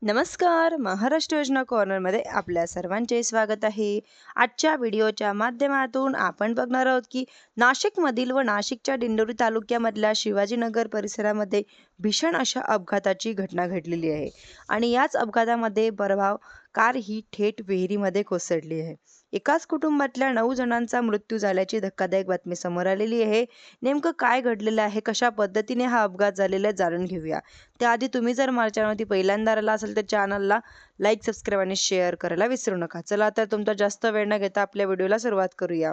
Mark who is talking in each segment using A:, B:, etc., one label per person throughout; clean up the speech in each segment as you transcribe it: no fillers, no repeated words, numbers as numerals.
A: नमस्कार. महाराष्ट्र योजना कॉर्नरमध्ये आपल्या सर्वांचे स्वागत आहे. आजच्या व्हिडिओच्या माध्यमातून आपण बघणार आहोत की नाशिकमधील व नाशिकच्या दिंडोरी तालुक्यामधल्या शिवाजीनगर परिसरामध्ये भीषण अशा अपघाताची घटना घडलेली आहे आणि याच अपघातामध्ये बरभाव कार ही थेट विहिरीमध्ये कोसळली आहे. एकाच कुटुंबातल्या 9 जणांचा मृत्यू झाल्याची धक्कादायक बातमी समोर आलेली आहे. नेमकं काय घडलेलं आहे, कशा पद्धतीने हा अपघात झालेला आहे जाणून घेऊया. त्याआधी तुम्ही जर माझ्या चॅनलवरती पहिल्यांदा आला असेल तर चॅनलला लाईक, सबस्क्राईब आणि शेअर करायला विसरू नका. चला तर तुमचा जास्त वेळ न घेता आपल्या व्हिडिओला सुरुवात करूया.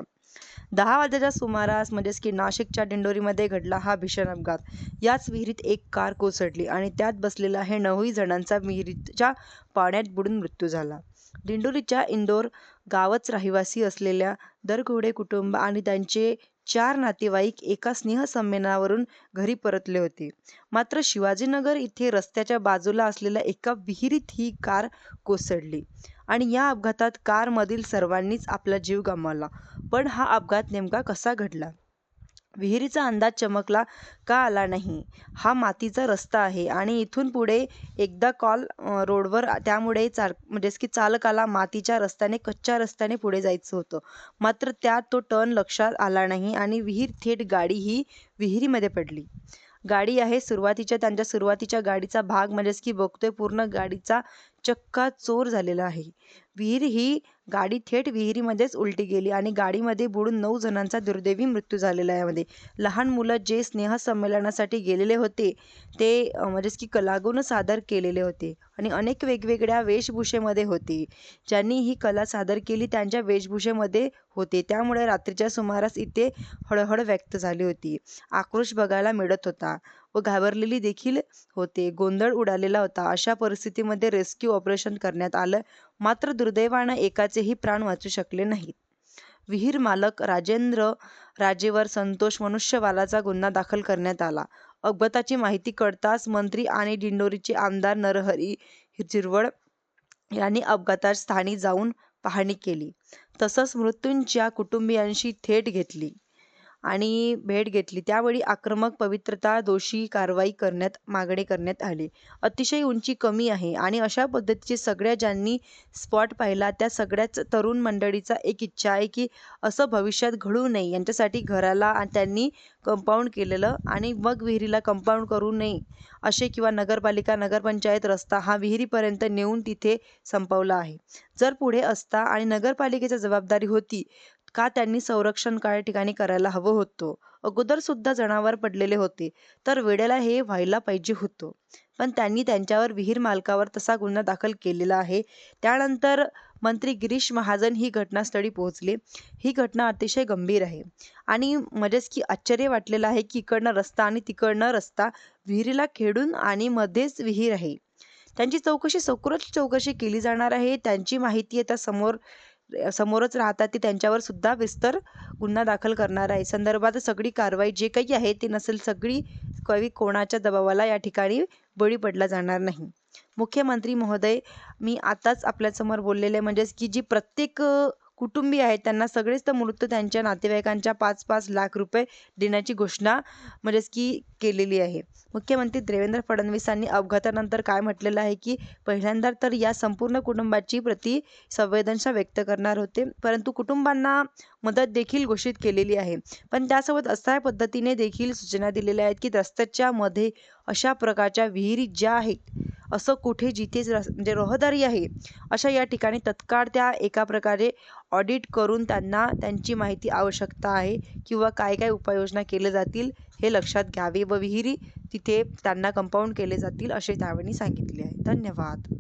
A: 10 वाजेच्या सुमारास म्हणजेच की नाशिकच्या दिंडोरीमध्ये घडला हा भीषण अपघात. याच विहिरीत एक कार कोसळली आणि त्यात बसलेला हे 9 जणांचा विहिरीच्या पाण्यात बुडून मृत्यू झाला. दिंडोरीच्या इंदोर गावच रहिवासी असलेल्या दरघोडे कुटुंब आणि त्यांचे 4 नातेवाईक एका स्नेहसंमेलनावरून घरी परतले होते. मात्र शिवाजीनगर इथे रस्त्याच्या बाजूला असलेल्या एका विहिरीत ही कार कोसळली आणि या अपघातात कारमधील सर्वांनीच आपला जीव गमावला. पण हा अपघात नेमका कसा घडला? विहिरीचा अंदाज चमकला का आला नाही? हा मातीचा रस्ता आहे आणि इथून पुढे एकदा रोडवर त्यामुळे म्हणजेच की चालकाला मातीच्या रस्त्याने, कच्च्या रस्त्याने पुढे जायचं होतं. मात्र त्यात तो टर्न लक्षात आला नाही आणि थेट गाडी ही विहिरीमध्ये पडली. गाडी आहे त्यांच्या सुरुवातीच्या गाडीचा भाग म्हणजेच की बघतोय पूर्ण गाडीचा चक्काचूर झालेला आहे. गाडी थेट विहिरीमध्येच उलटी गेली आणि गाडीमध्ये बुडून 9 जणांचा दुर्दैवी मृत्यू झालेला आहे. यामध्ये लहान मुलं जे स्नेहसंमेलनासाठी गेलेले होते ते म्हणजेच की कलागुण सादर केलेले होते आणि अनेक वेगवेगळ्या वेशभूषेमध्ये होते. ज्यांनी ही कला सादर केली त्यांच्या वेशभूषेमध्ये होते. त्यामुळे रात्रीच्या सुमारास इथे हळहळ व्यक्त झाली होती. आक्रोश बघायला मिळत होता व घाबरलेली देखील होते. गोंधळ उडालेला होता. अशा परिस्थितीमध्ये रेस्क्यू ऑपरेशन करण्यात आलं. मात्र दुर्दैवानं एकाचेही प्राण वाचू शकले नाहीत. विहीर मालक राजेंद्र राजेवर संतोष मनुष्यबळाचा गुन्हा दाखल करण्यात आला. अपघाताची माहिती कळताच मंत्री आणि दिंडोरीचे आमदार नरहरी झिरवळ यांनी अपघातस्थळी जाऊन पाहणी केली. तसंच मृत्यूंच्या कुटुंबियांशी भेट घेतली. त्यावेळी आक्रमक पवित्रता दोषी कारवाई मागणी करण्यात आली. अतिशय उंची कमी आहे आणि अशा पद्धतीचे ज्यांनी स्पॉट पाहिला त्या सगळ्याच तरुण मंडळीचा एक इच्छा आहे की असं भविष्यात घडू नये. यांच्यासाठी घराला त्यांनी कंपाऊंड केलेलं आणि मग विहिरीला कंपाऊंड करू नये असे किंवा नगरपालिका, नगरपंचायत रस्ता हा विहिरीपर्यंत नेऊन तिथे संपवला आहे. जर पुढे असता आणि नगरपालिकेची जबाबदारी होती का त्यांनी संरक्षण काय ठिकाणी करायला हवं होतं. अगोदर सुद्धा जनावर पडलेले होते तर वेळेला हे व्हायला पाहिजे होतं. पण त्यांनी त्यांच्यावर विहीर मालकावर तसा गुन्हा दाखल केलेला आहे. त्यानंतर मंत्री गिरीश महाजन ही घटनास्थळी पोहोचले. ही घटना अतिशय गंभीर आहे आणि म्हणजेच की आश्चर्य वाटलेलं आहे की इकडनं रस्ता आणि तिकडनं रस्ता विहिरीला खेडून आणि मध्येच विहीर आहे. त्यांची सखोल चौकशी केली जाणार आहे. त्यांची माहिती आता समोरच राहतात ते त्यांच्यावर सुद्धा विस्तर गुन्हा दाखल करणार आहे. संदर्भात सगळी कारवाई जे काही आहे ते नसेल सगळी कोणाच्या दबावाला या ठिकाणी बळी पडला जाणार नाही. मुख्यमंत्री महोदय मी आताच आपल्यासमोर बोललेले म्हणजेच की जी प्रत्येक कुटुंबीय आहेत त्यांना सगळेच तर मृत्यू त्यांच्या नातेवाईकांच्या 5-5 लाख रुपये देण्याची घोषणा म्हणजेच की केलेली आहे. मुख्यमंत्री देवेंद्र फडणवीसांनी अपघातानंतर काय म्हटलेलं आहे की पहिल्यांदा तर या संपूर्ण कुटुंबाची प्रति संवेदना व्यक्त करणार होते, परंतु कुटुंबांना मदत देखील घोषित केलेली आहे. पण त्यासोबत अशा पद्धतीने देखील सूचना दिलेल्या आहेत की रस्त्याच्या मध्ये अशा प्रकारच्या विहिरी ज्या आहेत असं कुठे जिथे म्हणजे रहदारी आहे अशा या ठिकाणी तत्काळ त्या एका प्रकारे ऑडिट करून त्यांना त्यांची माहिती आवश्यकता आहे किंवा काय काय उपाययोजना केल्या जातील हे लक्षात घ्यावे व विहिरी तिथे त्यांना कंपाऊंड केले जातील असे त्यावेळी सांगितले आहे. धन्यवाद.